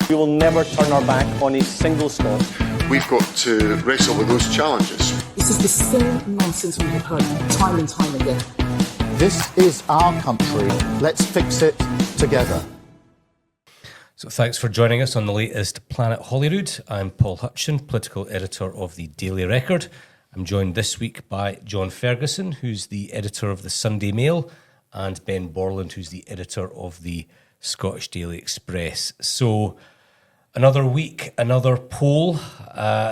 We will never turn our back on a single Scot. We've got to wrestle with those challenges. This is the same nonsense we have heard time and time again. This is our country. Let's fix it together. So thanks for joining us on the latest Planet Holyrood. I'm Paul Hutchin, political editor of the Daily Record. I'm joined this week by John Ferguson, who's the editor of the Sunday Mail, and Ben Borland, who's the editor of the Scottish Daily Express. So another week, another poll.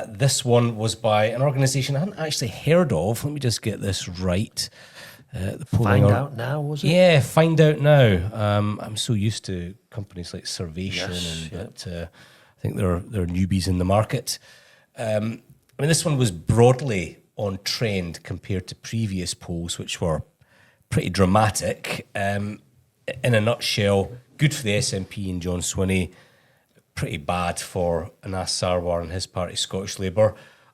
This one was by an organisation I hadn't actually heard of. Let me just get this right. Find Out Now, was it? Yeah, Find Out Now. I'm so used to companies like Servation, but I think there are newbies in the market. I mean, this one was broadly on trend compared to previous polls, which were pretty dramatic. In a nutshell, good for the SNP and John Swinney, pretty bad for Anas Sarwar and his party, Scottish Labour.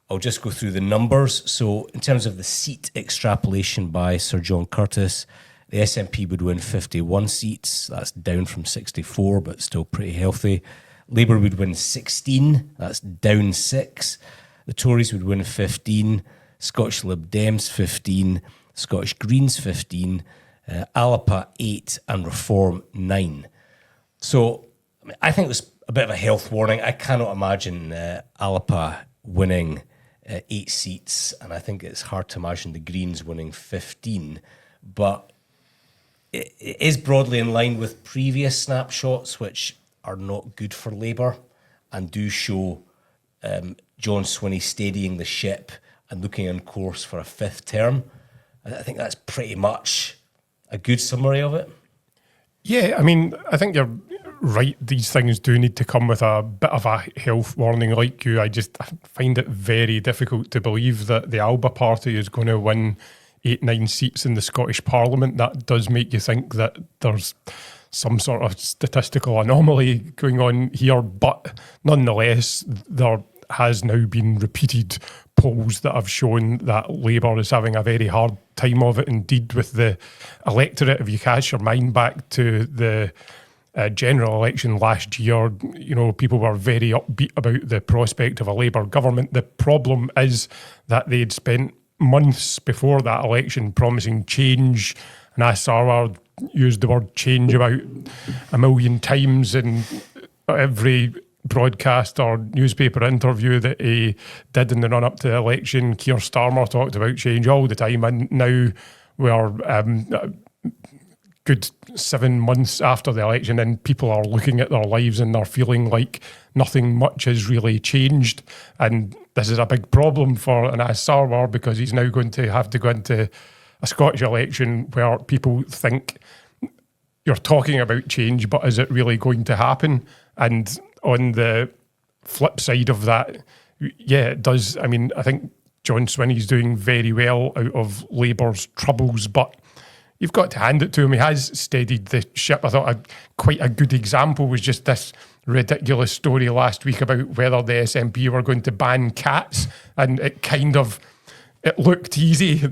I'll just go through the numbers. So in terms of the seat extrapolation by Sir John Curtis, the SNP would win 51 seats. That's down from 64, but still pretty healthy. Labour would win 16. That's down 6. The Tories would win 15. Scottish Lib Dems 15. Scottish Greens 15. Alapa 8 and Reform 9. So I think there's a bit of a health warning. I cannot imagine Alapa winning 8 seats, and I think it's hard to imagine the Greens winning 15, but it is broadly in line with previous snapshots, which are not good for Labour and do show John Swinney steadying the ship and looking on course for a 5th term. I think that's pretty much a good summary of it. Yeah, I mean, I think you're right. These things do need to come with a bit of a health warning like you. I find it very difficult to believe that the Alba Party is going to win 8-9 seats in the Scottish Parliament. That does make you think that there's some sort of statistical anomaly going on here. But nonetheless, there has now been repeated polls that have shown that Labour is having a very hard time of it indeed with the electorate. If you cast your mind back to the general election last year, you know, people were very upbeat about the prospect of a Labour government. The problem is that they'd spent months before that election promising change, and Anas Sarwar used the word change about 1 million times in every broadcast or newspaper interview that he did in the run-up to the election. Keir Starmer talked about change all the time, and now we are good 7 months after the election, and people are looking at their lives and they're feeling like nothing much has really changed. And this is a big problem for Anas Sarwar, because he's now going to have to go into a Scottish election where people think you're talking about change, but is it really going to happen? And on the flip side of that, yeah, it does. I mean, I think John Swinney's doing very well out of Labour's troubles, but you've got to hand it to him. He has steadied the ship. I thought quite a good example was just this ridiculous story last week about whether the SNP were going to ban cats, and it looked easy.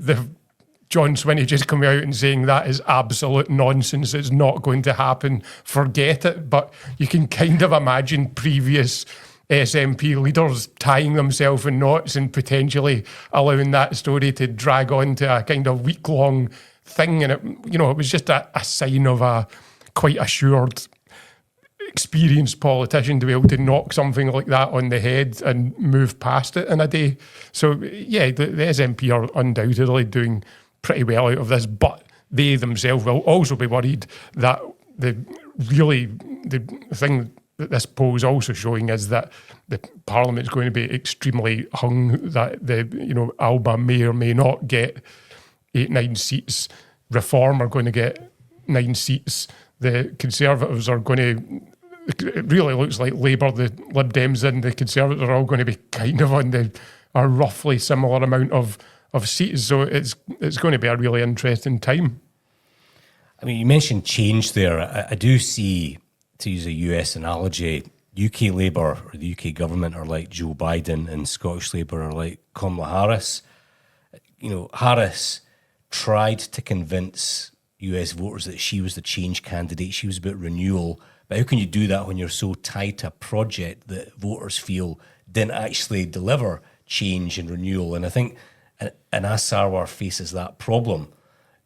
John Swinney just coming out and saying that is absolute nonsense, it's not going to happen, forget it. But you can kind of imagine previous SNP leaders tying themselves in knots and potentially allowing that story to drag on to a kind of week-long thing. And it was just a sign of a quite assured, experienced politician to be able to knock something like that on the head and move past it in a day. So yeah, the SNP are undoubtedly doing pretty well out of this, but they themselves will also be worried that the thing that this poll is also showing is that the Parliament is going to be extremely hung, that Alba may or may not get 8-9 seats. Reform are going to get 9 seats. The Conservatives are going to, it really looks like Labour, the Lib Dems and the Conservatives are all going to be kind of on a roughly similar amount of seats. So it's going to be a really interesting time. I mean, you mentioned change there. I do see, to use a US analogy, UK Labour or the UK government are like Joe Biden and Scottish Labour are like Kamala Harris. Harris tried to convince US voters that she was the change candidate. She was about renewal, But how can you do that when you're so tied to a project that voters feel didn't actually deliver change and renewal? And I think Anas Sarwar faces that problem.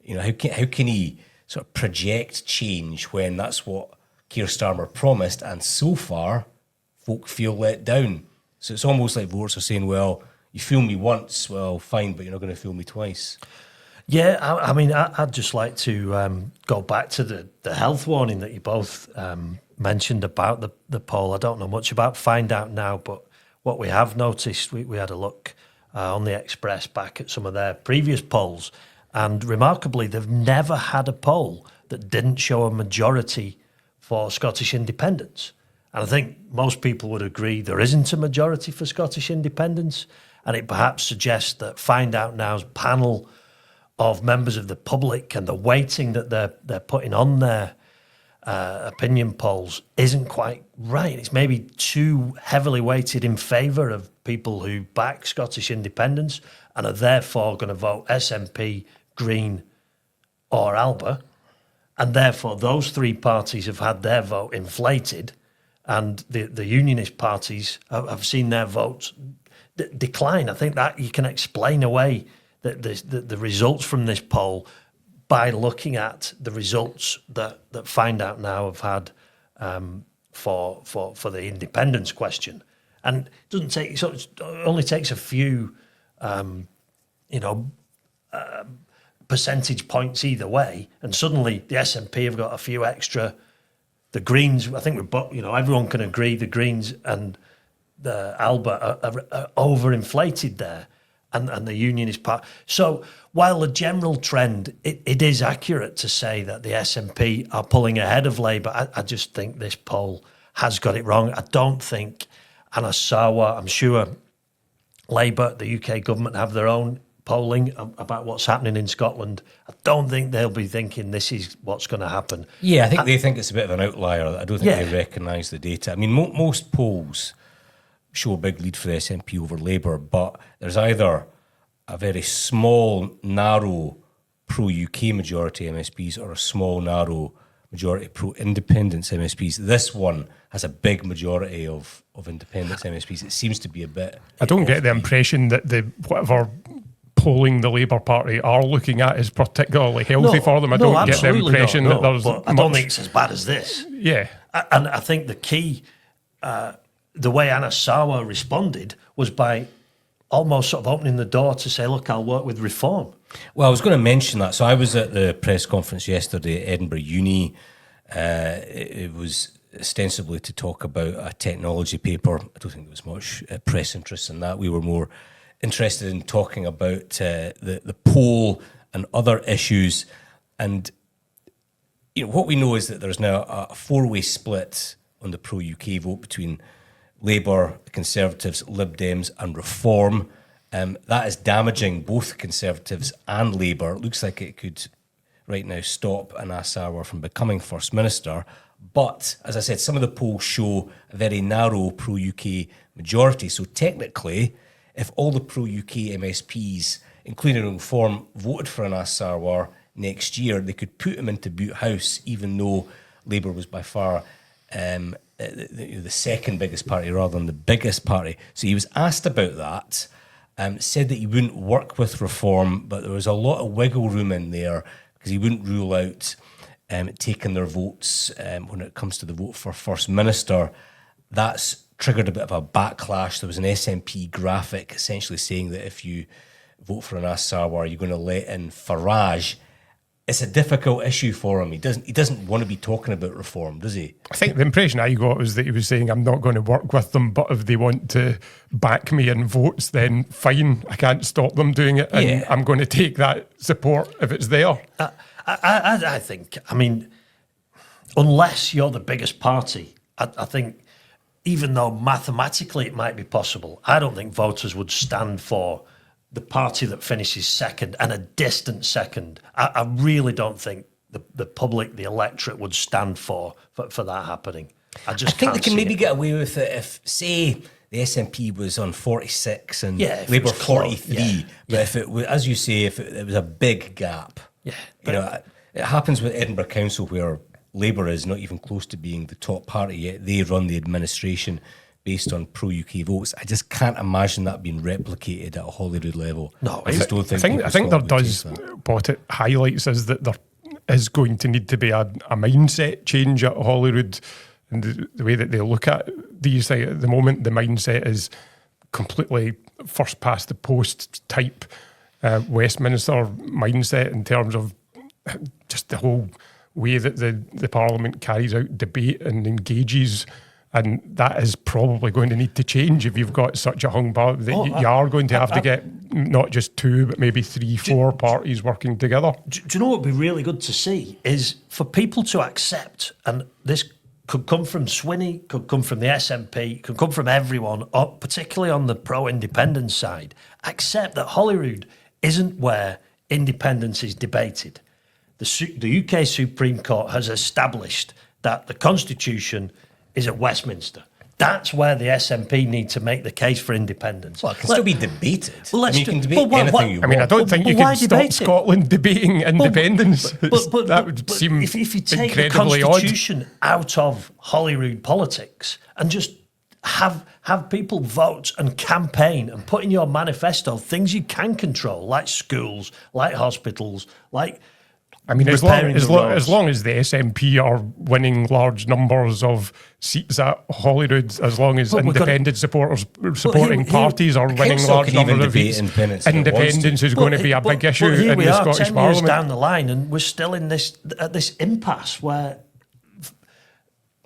You know, how can he sort of project change when that's what Keir Starmer promised, and so far folk feel let down? So it's almost like voters are saying, well, you fool me once, well, fine, but you're not going to fool me twice. Yeah, I mean, I'd just like to go back to the health warning that you both mentioned about the poll. I don't know much about Find Out Now, but what we have noticed, we had a look on the Express back at some of their previous polls, and remarkably, they've never had a poll that didn't show a majority for Scottish independence. And I think most people would agree there isn't a majority for Scottish independence, and it perhaps suggests that Find Out Now's panel of members of the public and the weighting that they're putting on their opinion polls isn't quite right. It's maybe too heavily weighted in favour of people who back Scottish independence and are therefore going to vote SNP, Green or Alba, and therefore those three parties have had their vote inflated, and the unionist parties have seen their votes decline. I think that you can explain away the results from this poll by looking at the results that Find Out Now have had for the independence question, and it doesn't take. So it only takes a few, percentage points either way, and suddenly the SNP have got a few extra. The Greens, I think everyone can agree the Greens and the Alba are overinflated there. And the unionist part. So while the general trend, it is accurate to say that the SNP are pulling ahead of Labour, I just think this poll has got it wrong. I don't think Anas Sarwar, I'm sure Labour, the UK government have their own polling about what's happening in Scotland. I don't think they'll be thinking this is what's going to happen. Yeah, I think they think it's a bit of an outlier. I don't think they recognise the data. I mean, most polls show a big lead for the SNP over Labour, but there's either a very small, narrow pro-UK majority MSPs or a small, narrow majority pro-independence MSPs. This one has a big majority of independence MSPs. It seems to be a bit... I don't get the impression that whatever polling the Labour Party are looking at is particularly healthy for them. I don't get the impression that there's but I don't think it's as bad as this. Yeah. And I think the key... the way Anas Sarwar responded was by almost sort of opening the door to say, look, I'll work with reform. Well, I was going to mention that. So I was at the press conference yesterday at Edinburgh Uni. It was ostensibly to talk about a technology paper. I don't think there was much press interest in that. We were more interested in talking about the poll and other issues. And what we know is that there's now a four-way split on the pro-UK vote between Labour, Conservatives, Lib Dems and Reform. That is damaging both Conservatives and Labour. It looks like it could right now stop Anas Sarwar from becoming First Minister. But, as I said, some of the polls show a very narrow pro-UK majority. So technically, if all the pro-UK MSPs, including Reform, voted for Anas Sarwar next year, they could put him into Boot House, even though Labour was by far... the second biggest party rather than the biggest party. So he was asked about that, said that he wouldn't work with Reform, but there was a lot of wiggle room in there because he wouldn't rule out taking their votes when it comes to the vote for First Minister. That's triggered a bit of a backlash. There was an SNP graphic essentially saying that if you vote for Anas Sarwar, you're going to let in Farage. It's a difficult issue for him. He doesn't want to be talking about Reform, does he? I think the impression I got was that he was saying, I'm not going to work with them, but if they want to back me in votes, then fine, I can't stop them doing it, and I'm going to take that support if it's there. I think, unless you're the biggest party, I think, even though mathematically it might be possible, I don't think voters would stand for the party that finishes second, and a distant second. I really don't think the public, the electorate, would stand for that happening. I think they can maybe get away with it if, say, the SNP was on 46 and Labour 43. Yeah. But if it was, as you say, if it was a big gap, it happens with Edinburgh Council where Labour is not even close to being the top party yet. They run the administration based on pro-UK votes. I just can't imagine that being replicated at a Holyrood level. No, I just don't think. I think there does. What it highlights is that there is going to need to be a mindset change at Holyrood, and the way that they look at these things. At the moment, the mindset is completely first past the post type Westminster mindset in terms of just the whole way that the Parliament carries out debate and engages. And that is probably going to need to change if you've got such a hung parliament that you are going to have to get not just 2, but maybe 3, 4 parties working together. Do you know what would be really good to see is for people to accept, and this could come from Swinney, could come from the SNP, could come from everyone, particularly on the pro-independence side, accept that Holyrood isn't where independence is debated. The UK Supreme Court has established that the Constitution is at Westminster. That's where the SNP need to make the case for independence. Well, it can still be debated. Well, you can debate anything you want. I mean, I don't think you can stop Scotland debating independence. But that would seem if you take the incredibly Constitution out of Holyrood politics and just have people vote and campaign and put in your manifesto things you can control, like schools, like hospitals, like... I mean, as long as the SNP are winning large numbers of seats at Holyrood, as long as independent supporting parties are winning large numbers of seats, independence is going to be a big issue in the Scottish Parliament. 10 years down the line, and we're still in this impasse where...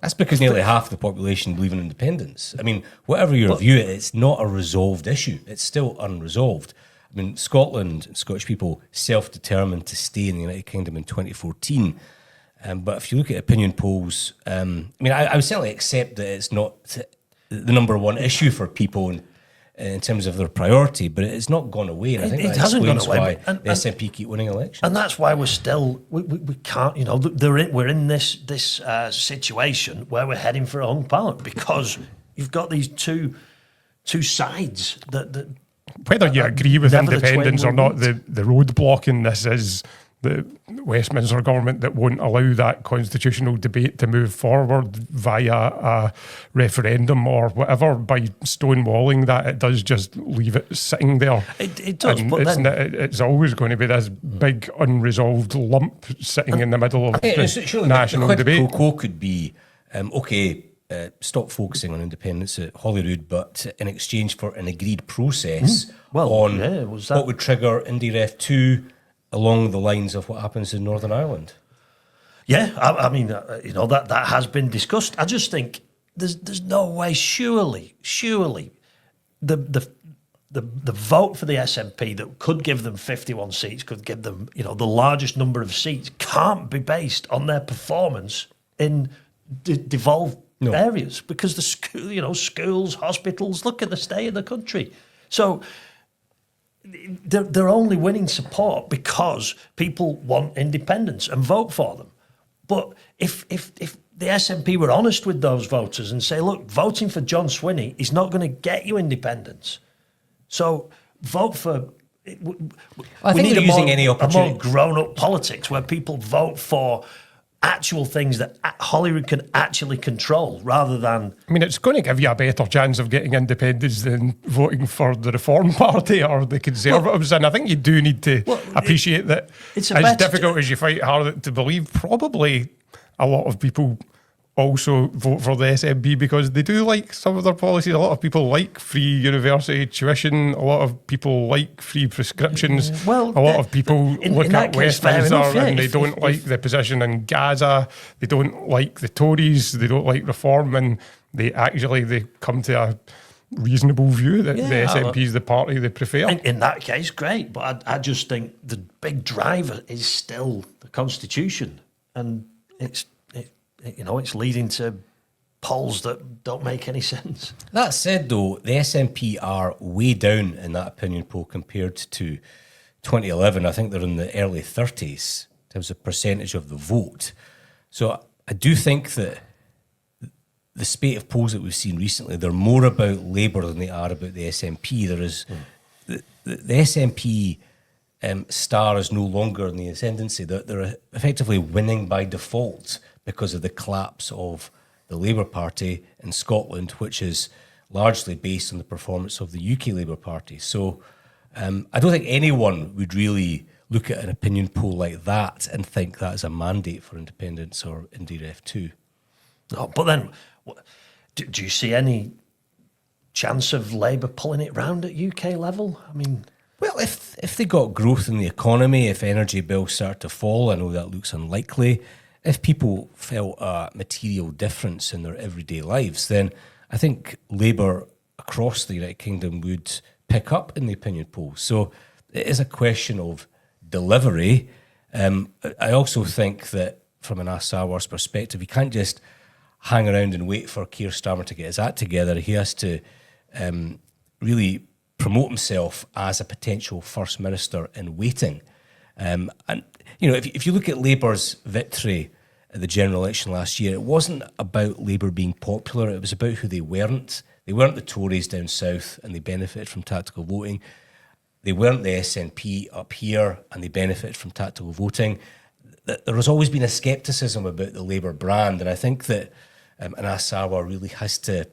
That's because nearly half the population believe in independence. I mean, whatever your view, it's not a resolved issue. It's still unresolved. I mean, Scotland and Scottish people self-determined to stay in the United Kingdom in 2014. But if you look at opinion polls, I mean, I would certainly accept that it's not the number one issue for people in terms of their priority, but it's not gone away. And I think that explains why the SNP keep winning elections. And that's why we're still, we can't, you know, we're in this situation where we're heading for a hung parliament because you've got these two sides that whether you agree with independence or not, the roadblock in this is the Westminster government that won't allow that constitutional debate to move forward via a referendum or whatever. By stonewalling that, it does just leave it sitting there. It does, and but it's always going to be this big unresolved lump sitting in the middle of the national debate. The quid pro quo could be, stop focusing on independence at Holyrood, but in exchange for an agreed process what would trigger Indy Ref 2 along the lines of what happens in Northern Ireland. Yeah, I mean, you know, that has been discussed. I just think there's no way, surely, the vote for the SNP that could give them 51 seats, could give them, you know, the largest number of seats, can't be based on their performance in devolved areas, because the school, you know, schools, hospitals, look at the state of the country. So they're only winning support because people want independence and vote for them. But if the SNP were honest with those voters and say, look, voting for John Swinney is not going to get you independence, so vote for... I think they're using any opportunity. A more grown-up politics where people vote for actual things that Holyrood can actually control rather than... I mean, it's going to give you a better chance of getting independence than voting for the Reform Party or the Conservatives. And I think you do need to appreciate that it's as difficult as you fight hard to believe, probably a lot of people also vote for the SNP because they do like some of their policies. A lot of people like free university tuition. A lot of people like free prescriptions. A lot of people look at Westminster and they don't like the position in Gaza. They don't like the Tories. They don't like reform, and they come to a reasonable view that the SNP is the party they prefer. In that case, great. But I just think the big driver is still the Constitution, and it's leading to polls that don't make any sense. That said, though, the SNP are way down in that opinion poll compared to 2011. I think they're in the early 30s in terms of percentage of the vote. So I do think that the spate of polls that we've seen recently, they're more about Labour than they are about the SNP. There is the SNP star is no longer in the ascendancy. They're effectively winning by default because of the collapse of the Labour Party in Scotland, which is largely based on the performance of the UK Labour Party. So I don't think anyone would really look at an opinion poll like that and think that is a mandate for independence or indeed F2. No, but then, do you see any chance of Labour pulling it round at UK level? I mean, well, if they got growth in the economy, if energy bills start to fall, I know that looks unlikely. If people felt a material difference in their everyday lives, then I think Labour across the United Kingdom would pick up in the opinion polls. So it is a question of delivery. I also think that from an Assawar's perspective, he can't just hang around and wait for Keir Starmer to get his act together. He has to really promote himself as a potential First Minister in waiting. And, you know, if you look at Labour's victory at the general election last year, it wasn't about Labour being popular, it was about who they weren't. They weren't the Tories down south and they benefited from tactical voting. They weren't the SNP up here and they benefited from tactical voting. There has always been a scepticism about the Labour brand, and I think that Anas Sarwar really has to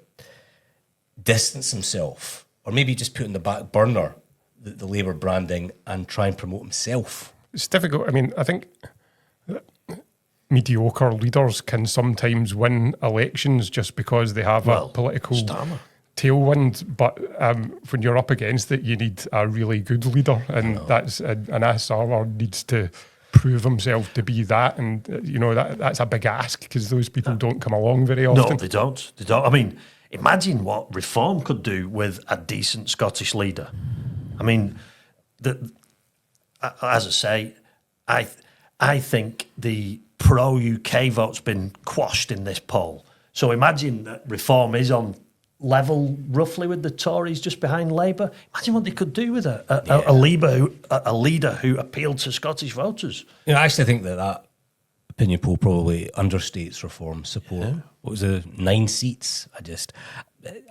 distance himself, or maybe just put in the back burner the Labour branding and try and promote himself. It's difficult. I mean, I think mediocre leaders can sometimes win elections just because they have a political tailwind, but when you're up against it, you need a really good leader, and that's Anas Sarwar needs to prove himself to be that, and you know that's a big ask because those people don't come along very often. No, they don't. They don't. I mean, imagine what reform could do with a decent Scottish leader. I mean, as I say, I think the pro-UK vote's been quashed in this poll. So imagine that reform is on level roughly with the Tories, just behind Labour. Imagine what they could do with a leader who appealed to Scottish voters. You know, I actually think that opinion poll probably understates reform support. Yeah. What was it, 9 seats?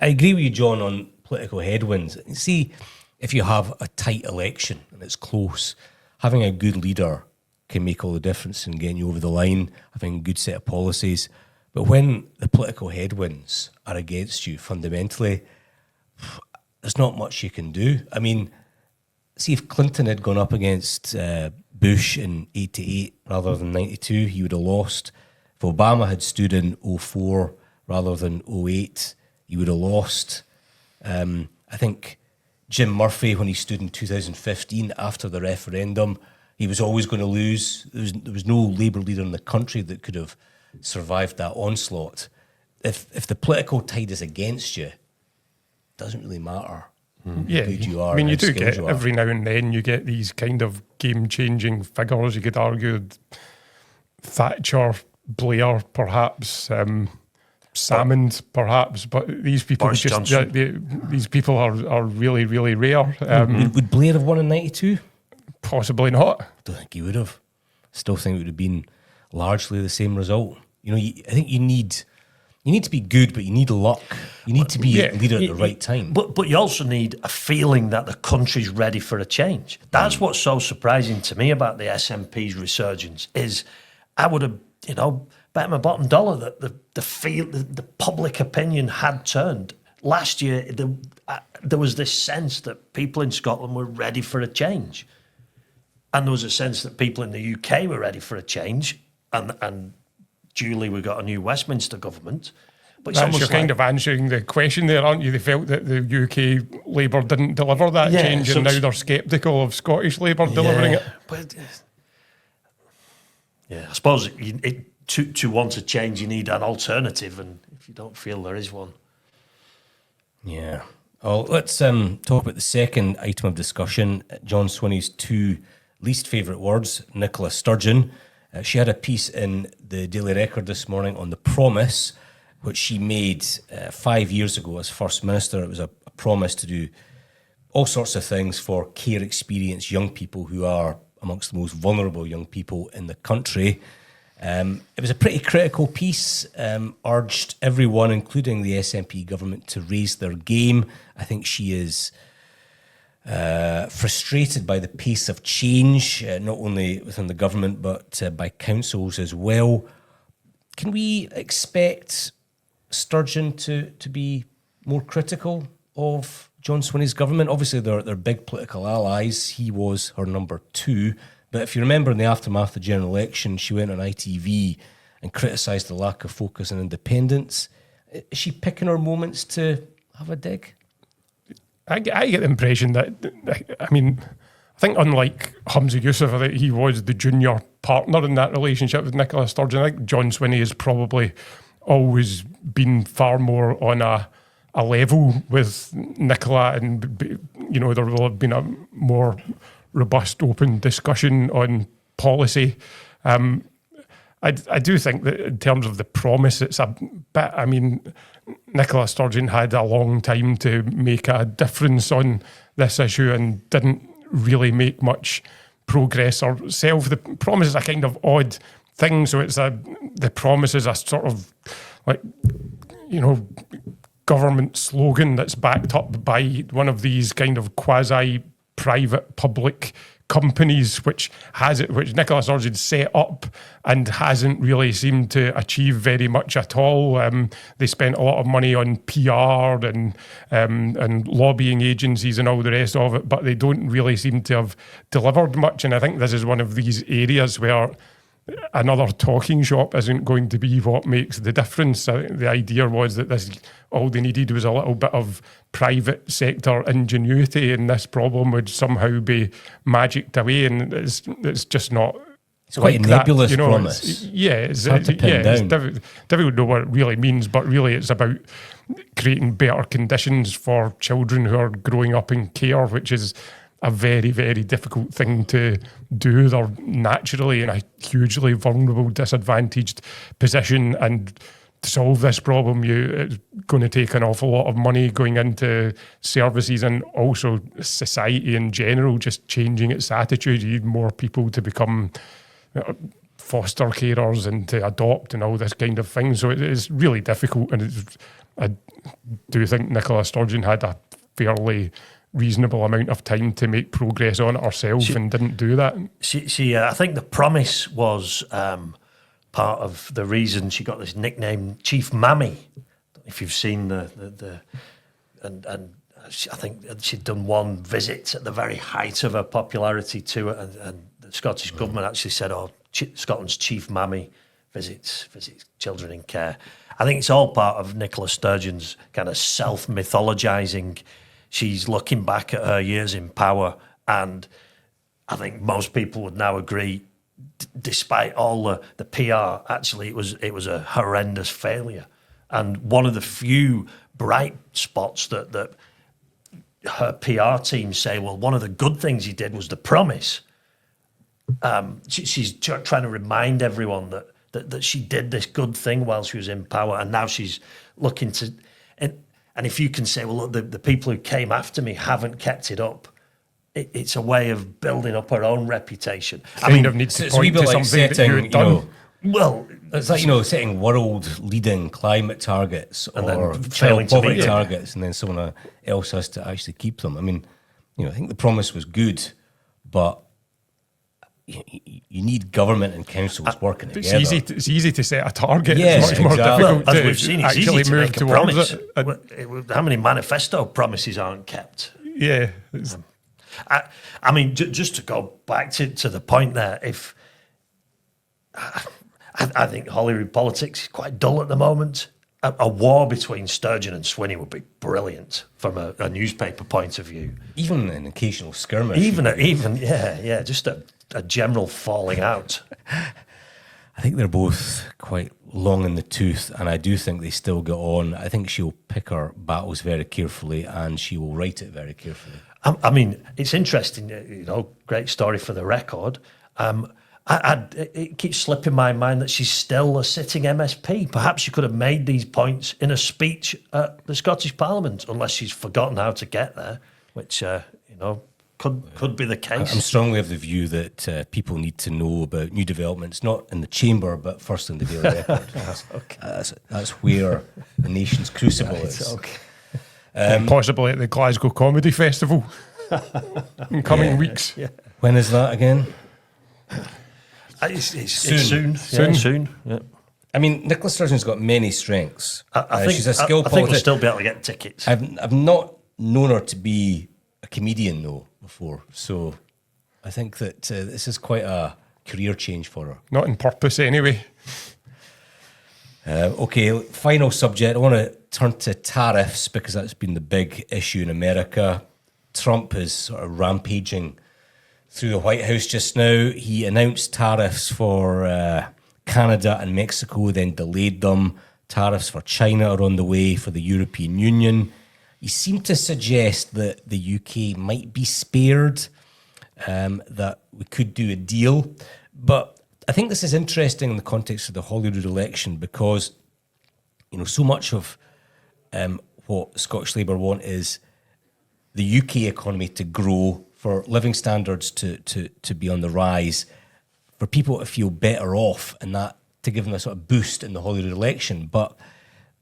I agree with you, John, on political headwinds. See, if you have a tight election and it's close, having a good leader can make all the difference in getting you over the line, having a good set of policies. But when the political headwinds are against you, fundamentally, there's not much you can do. I mean, see, if Clinton had gone up against Bush in 88 rather than 92, he would have lost. If Obama had stood in 04 rather than 08, he would have lost. I think Jim Murphy, when he stood in 2015 after the referendum, he was always going to lose. There was no Labour leader in the country that could have survived that onslaught. If the political tide is against you, it doesn't really matter how good you are. I mean, you do get every now and then you get these kind of game-changing figures. You could argue Thatcher, Blair, perhaps, Salmond, perhaps, but these people Boris just these people are really, really rare. Would Blair have won in 92? Possibly not. I don't think he would have. I still think it would have been largely the same result. You know, I think you need to be good, but you need luck. You need to be a leader at the right time. But you also need a feeling that the country's ready for a change. That's what's so surprising to me about the SNP's resurgence. Is I would have, bet my bottom dollar that the public opinion had turned. Last year, there was this sense that people in Scotland were ready for a change. And there was a sense that people in the UK were ready for a change. And duly, we got a new Westminster government. But it's you're kind of answering the question there, aren't you? They felt that the UK Labour didn't deliver that change, and now they're sceptical of Scottish Labour delivering it. But I suppose to want a change, you need an alternative, and if you don't feel there is one. Yeah. Oh, let's talk about the second item of discussion. John Swinney's 2 least favourite words, Nicola Sturgeon. She had a piece in the Daily Record this morning on the promise, which she made 5 years ago as First Minister. It was a promise to do all sorts of things for care experienced young people who are amongst the most vulnerable young people in the country. It was a pretty critical piece, urged everyone, including the SNP government, to raise their game. I think she is frustrated by the pace of change, not only within the government, but by councils as well. Can we expect Sturgeon to be more critical of John Swinney's government? Obviously, they're big political allies. He was her number 2. But if you remember, in the aftermath of the general election, she went on ITV and criticised the lack of focus and independence. Is she picking her moments to have a dig? I get the impression that, I mean, I think unlike Humza Yousaf, I think he was the junior partner in that relationship with Nicola Sturgeon. I think John Swinney has probably always been far more on a level with Nicola, and you know, there will have been a more robust, open discussion on policy. I do think that in terms of the promise, it's a bit, I mean, Nicola Sturgeon had a long time to make a difference on this issue and didn't really make much progress herself. The promise is a kind of odd thing. So the promise is a sort of like, you know, government slogan that's backed up by one of these kind of quasi-private public companies, which Nicola Sturgeon set up and hasn't really seemed to achieve very much at all. They spent a lot of money on PR and lobbying agencies and all the rest of it, but they don't really seem to have delivered much. And I think this is one of these areas where another talking shop isn't going to be what makes the difference. The idea was that all they needed was a little bit of private sector ingenuity, and this problem would somehow be magicked away, and it's just not. It's quite a nebulous promise. It's difficult to know what it really means, but really it's about creating better conditions for children who are growing up in care, which is a very, very difficult thing to do. They're naturally in a hugely vulnerable, disadvantaged position, and to solve this problem, it's going to take an awful lot of money going into services, and also society in general just changing its attitude. You need more people to become foster carers and to adopt and all this kind of thing. So it is really difficult, and I do think Nicola Sturgeon had a fairly reasonable amount of time to make progress on it herself and didn't do that. I think the promise was part of the reason she got this nickname, Chief Mammy. If you've seen and I think she'd done one visit at the very height of her popularity to it, and the Scottish government actually said, Scotland's Chief Mammy visits children in care. I think it's all part of Nicola Sturgeon's kind of self-mythologising. She's looking back at her years in power, and I think most people would now agree, despite all the PR, actually it was a horrendous failure. And one of the few bright spots that her PR team say, well, one of the good things he did was the promise. She's trying to remind everyone that she did this good thing while she was in power, and now she's looking to... And if you can say, well, look, the people who came after me haven't kept it up, it's a way of building up her own reputation. Needs to point to something that you've done. Well, it's like, setting world-leading climate targets or failing child to meet poverty targets, and then someone else has to actually keep them. I mean, I think the promise was good, but you need government and councils working together. It's easy to set a target. Yes, it's much more difficult as to we've seen, it's actually easy to move make a towards promise. it. How many manifesto promises aren't kept? Yeah. I mean, just to go back to the point there, if I think Holyrood politics is quite dull at the moment. A war between Sturgeon and Swinney would be brilliant from a newspaper point of view. Even an occasional skirmish. Just a general falling out. I think they're both quite long in the tooth, and I do think they still get on. I think she'll pick her battles very carefully, and she will write it very carefully. I mean, it's interesting, great story for the record. It keeps slipping my mind that she's still a sitting MSP. Perhaps she could have made these points in a speech at the Scottish Parliament, unless she's forgotten how to get there, which, could be the case. I'm strongly of the view that people need to know about new developments, not in the chamber, but first in the Daily Record. That's where the nation's crucible is. Okay. Possibly at the Glasgow Comedy Festival in coming weeks. Yeah. When is that again? It's soon. Soon. Yeah. I mean, Nicola Sturgeon's got many strengths. I think she's a skilled I think we'll politician. still be able to get tickets. I've not known her to be a comedian though before, so I think that this is quite a career change for her. Not in purpose anyway. Okay, final subject. I want to turn to tariffs because that's been the big issue in America. Trump is sort of rampaging through the White House just now. He announced tariffs for Canada and Mexico, then delayed them. Tariffs for China are on the way, for the European Union. He seemed to suggest that the UK might be spared, that we could do a deal. But I think this is interesting in the context of the Holyrood election because, you know, so much of what Scottish Labour want is the UK economy to grow, for living standards to be on the rise, for people to feel better off, and that to give them a sort of boost in the Holyrood election. But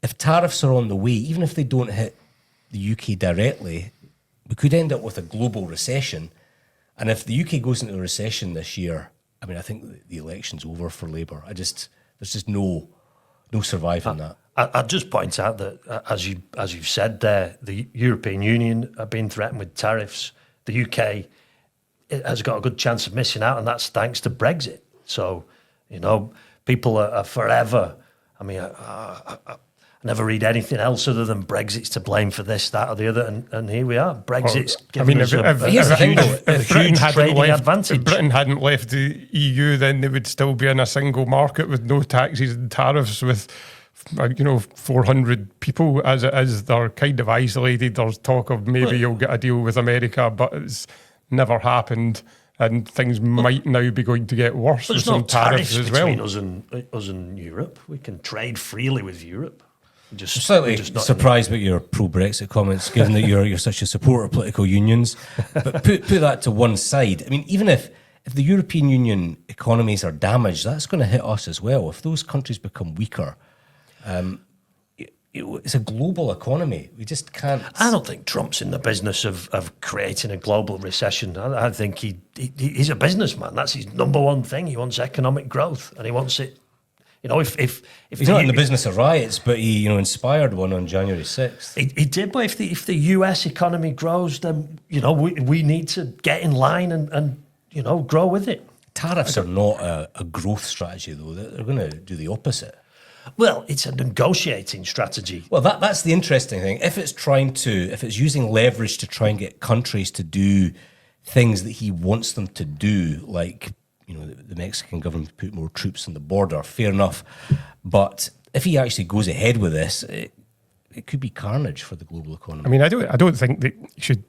if tariffs are on the way, even if they don't hit the UK directly, we could end up with a global recession. And if the UK goes into a recession this year, I mean, I think the election's over for Labour. There's just no surviving that. I'd just point out that, as you've said there, the European Union are being threatened with tariffs. The UK has got a good chance of missing out, and that's thanks to Brexit. So, you know, people are forever. I mean, I never read anything else other than Brexit's to blame for this, that, or the other, and here we are. Brexit's giving us a huge trading advantage. If Britain hadn't left the EU, then they would still be in a single market with no taxes and tariffs, with 400 people as it is. They're kind of isolated. There's talk of maybe you'll get a deal with America, but it's never happened, and things might now be going to get worse with some tariffs as well. Between us and Europe. We can trade freely with Europe. I'm slightly surprised about your pro-Brexit comments, given that you're such a supporter of political unions. But put that to one side. I mean, even if the European Union economies are damaged, that's going to hit us as well. If those countries become weaker, it's a global economy. We just can't. I don't think Trump's in the business of creating a global recession. I think he's a businessman. That's his number one thing. He wants economic growth, and he wants it. You know, if he's not in the business of riots, but he inspired one on January 6th. He did, but if the US economy grows, then we need to get in line and grow with it. Tariffs are not a growth strategy, though. They're going to do the opposite. Well, it's a negotiating strategy. Well, that's the interesting thing. If it's using leverage to try and get countries to do things that he wants them to do, like, the Mexican government put more troops on the border, fair enough. But if he actually goes ahead with this, it could be carnage for the global economy. I mean, I don't think that you should.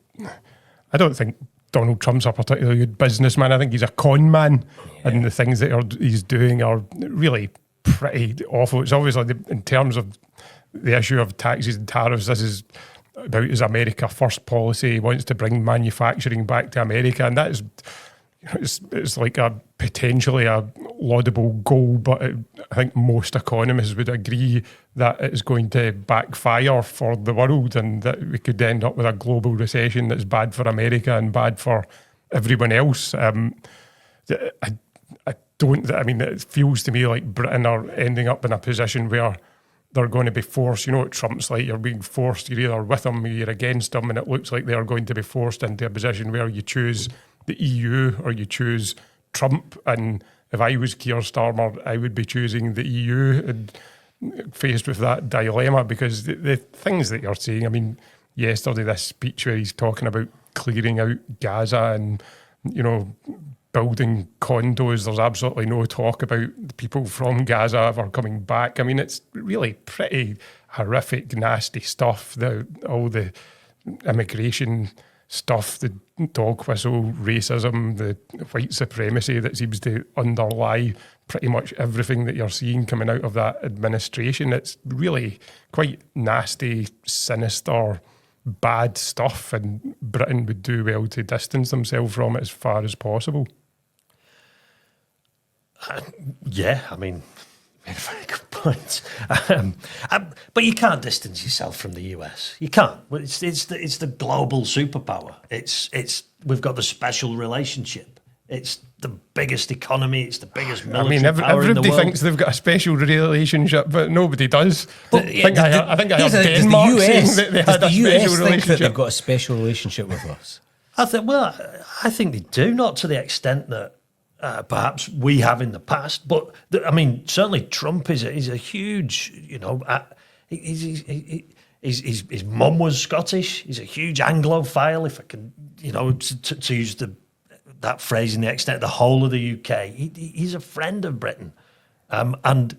I don't think Donald Trump's a particularly good businessman. I think he's a con man, and the things that he's doing are really pretty awful. It's obviously, in terms of the issue of taxes and tariffs, this is about his America First policy. He wants to bring manufacturing back to America, and that is, it's like a potentially a laudable goal, but I think most economists would agree that it's going to backfire for the world, and that we could end up with a global recession that's bad for America and bad for everyone else. It feels to me like Britain are ending up in a position where they're going to be forced. You know what Trump's like, you're being forced, you're either with him or you're against him, and it looks like they're going to be forced into a position where you choose the EU or you choose Trump. And if I was Keir Starmer, I would be choosing the EU, and faced with that dilemma, because the things that you're saying, I mean, yesterday this speech where he's talking about clearing out Gaza and, building condos, there's absolutely no talk about the people from Gaza ever coming back. I mean, it's really pretty horrific, nasty stuff. All the immigration stuff, the dog whistle, racism, the white supremacy that seems to underlie pretty much everything that you're seeing coming out of that administration. It's really quite nasty, sinister, bad stuff, and Britain would do well to distance themselves from it as far as possible. Very good point. But you can't distance yourself from the US. You can't. It's the global superpower. We've got the special relationship. It's the biggest economy. It's the biggest I military mean, power in the everybody world. thinks they've got a special relationship, but nobody does. But, I think I heard here's the thing, Denmark saying that they does had a the special US think that relationship. they've got a special relationship with us? I think they do, not to the extent that perhaps we have in the past. But I mean, certainly Trump is a huge, his mum was Scottish. He's a huge Anglophile, if I can, to use that phrase in the extent, the whole of the UK. He's a friend of Britain, and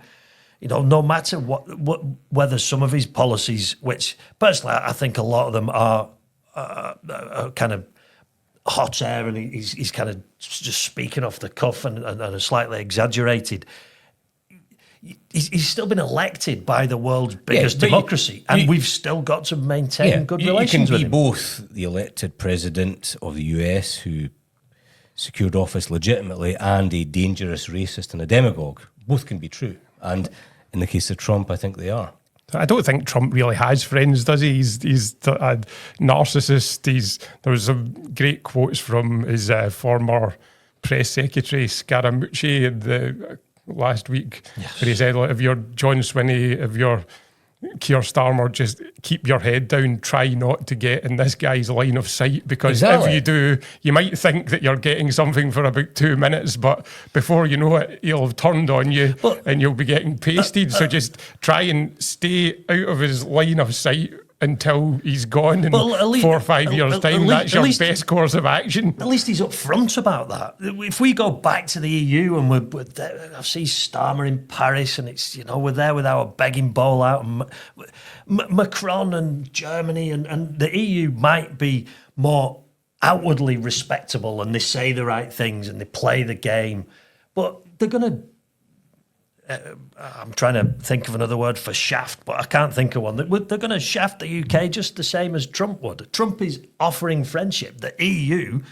no matter whether some of his policies, which personally I think a lot of them are kind of hot air, and he's kind of just speaking off the cuff and are slightly exaggerated. He's still been elected by the world's biggest democracy, and we've still got to maintain good relations with him. You can be both the elected president of the US who secured office legitimately and a dangerous racist and a demagogue. Both can be true. And in the case of Trump, I think they are. I don't think Trump really has friends, does he? He's a narcissist. There was some great quotes from his former press secretary, Scaramucci, last week, where he said, "Look, if you're John Swinney, if you're Keir Starmer, just keep your head down, try not to get in this guy's line of sight, because if you do, you might think that you're getting something for about 2 minutes, but before you know it, he'll have turned on you and you'll be getting pasted. So just try and stay out of his line of sight until he's gone in 4 or 5 years' time. That's your best course of action." At least he's upfront about that. If we go back to the EU and we're there, I see Starmer in Paris, and it's we're there with our begging bowl out, and Macron and Germany and the EU might be more outwardly respectable, and they say the right things and they play the game, but they're going to. I'm trying to think of another word for shaft, but I can't think of one. They're going to shaft the UK just the same as Trump would. Trump is offering friendship. The EU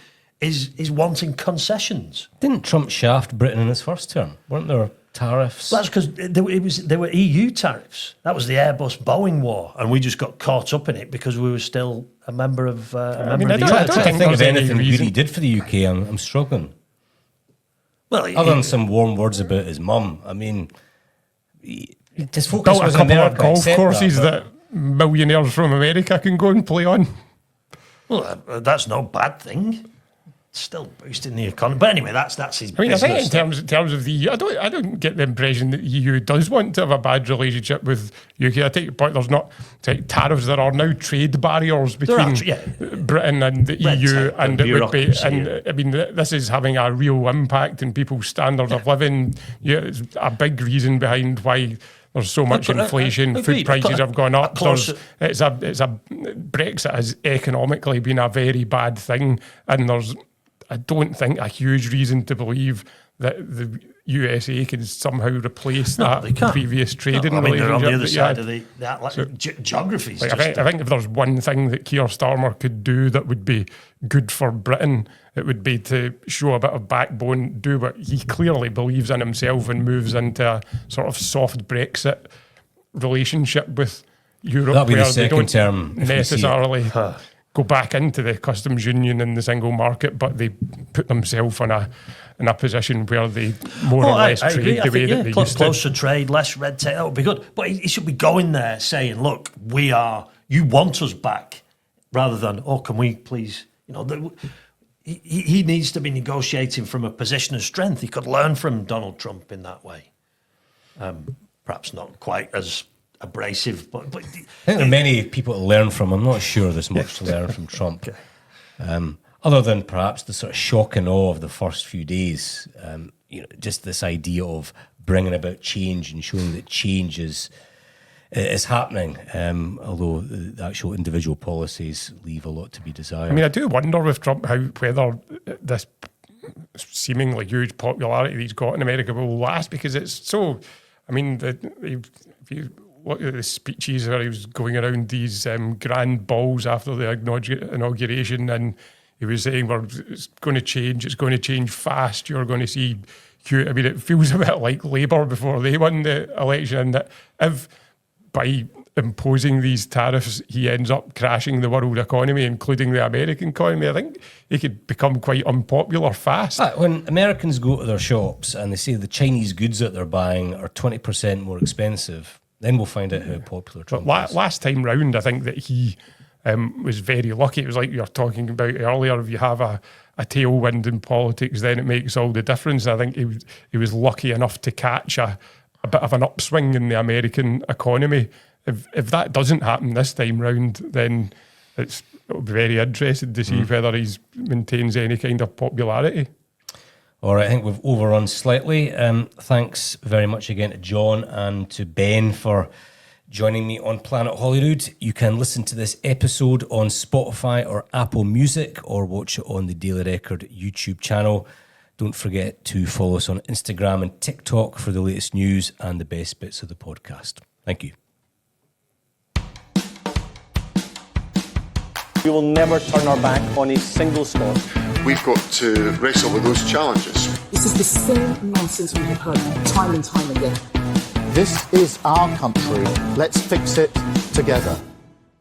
is wanting concessions. Didn't Trump shaft Britain in his first term? Weren't there tariffs? Well, that's because there were EU tariffs. That was the Airbus-Boeing war, and we just got caught up in it because we were still a member of I the EU. don't think of there's any anything reason. he did for the UK. I'm struggling. Well, Other than some warm words about his mum, I mean, his focus Built a was couple America. of golf accept courses but- that millionaires from America can go and play on. Well, that's no bad thing. It's still boosting the economy. But anyway, that's his I mean, I business. think in terms of the EU, I don't get the impression that the EU does want to have a bad relationship with UK. I take your point. There's not tariffs. There are now trade barriers between Britain and the Red EU, tape and and it would be. bureaucracy, And yeah. I mean, this is having a real impact in people's standard of living. Yeah, it's a big reason behind why there's so much inflation. Food Agreed. prices have gone up. Closer- Brexit has economically been a very bad thing, and I don't think a huge reason to believe that the USA can somehow replace they that can't. previous trading I mean, they're on the relationship other that you side had. of the geographies. Like, I think if there's one thing that Keir Starmer could do that would be good for Britain, it would be to show a bit of backbone, do what he clearly believes in himself, and moves into a sort of soft Brexit relationship with Europe, That'll be the where they second don't term if we see it. necessarily go back into the customs union and the single market, but they put themselves in a position where they more or less trade the way that they used to. Closer trade, less red tape, that would be good. But he should be going there saying, look, you want us back, rather than, can we please, he needs to be negotiating from a position of strength. He could learn from Donald Trump in that way. Perhaps not quite as abrasive, but I think there are many people to learn from. I'm not sure there's much to learn from Trump. Other than perhaps the sort of shock and awe of the first few days, just this idea of bringing about change and showing that change is happening, although the actual individual policies leave a lot to be desired. I mean, I do wonder with Trump whether this seemingly huge popularity that he's got in America will last, because it's so. I mean, if you look at the speeches where he was going around these grand balls after the inauguration, and he was saying, it's going to change fast, you're going to see huge. I mean, it feels a bit like Labour before they won the election, and that if by imposing these tariffs, he ends up crashing the world economy, including the American economy. I think he could become quite unpopular fast. When Americans go to their shops and they say the Chinese goods that they're buying are 20% more expensive, then we'll find out how popular Trump is. Last time round, I think that he was very lucky. It was like you were talking about earlier. If you have a tailwind in politics, then it makes all the difference. I think he was lucky enough to catch a bit of an upswing in the American economy. If that doesn't happen this time round, then it'll be very interesting to see whether he maintains any kind of popularity. All right, I think we've overrun slightly. Thanks very much again to John and to Ben for joining me on Planet Holyrood. You can listen to this episode on Spotify or Apple Music, or watch it on the Daily Record YouTube channel. Don't forget to follow us on Instagram and TikTok for the latest news and the best bits of the podcast. Thank you. We will never turn our back on a single Scot. We've got to wrestle with those challenges. This is the same nonsense we have heard time and time again. This is our country. Let's fix it together.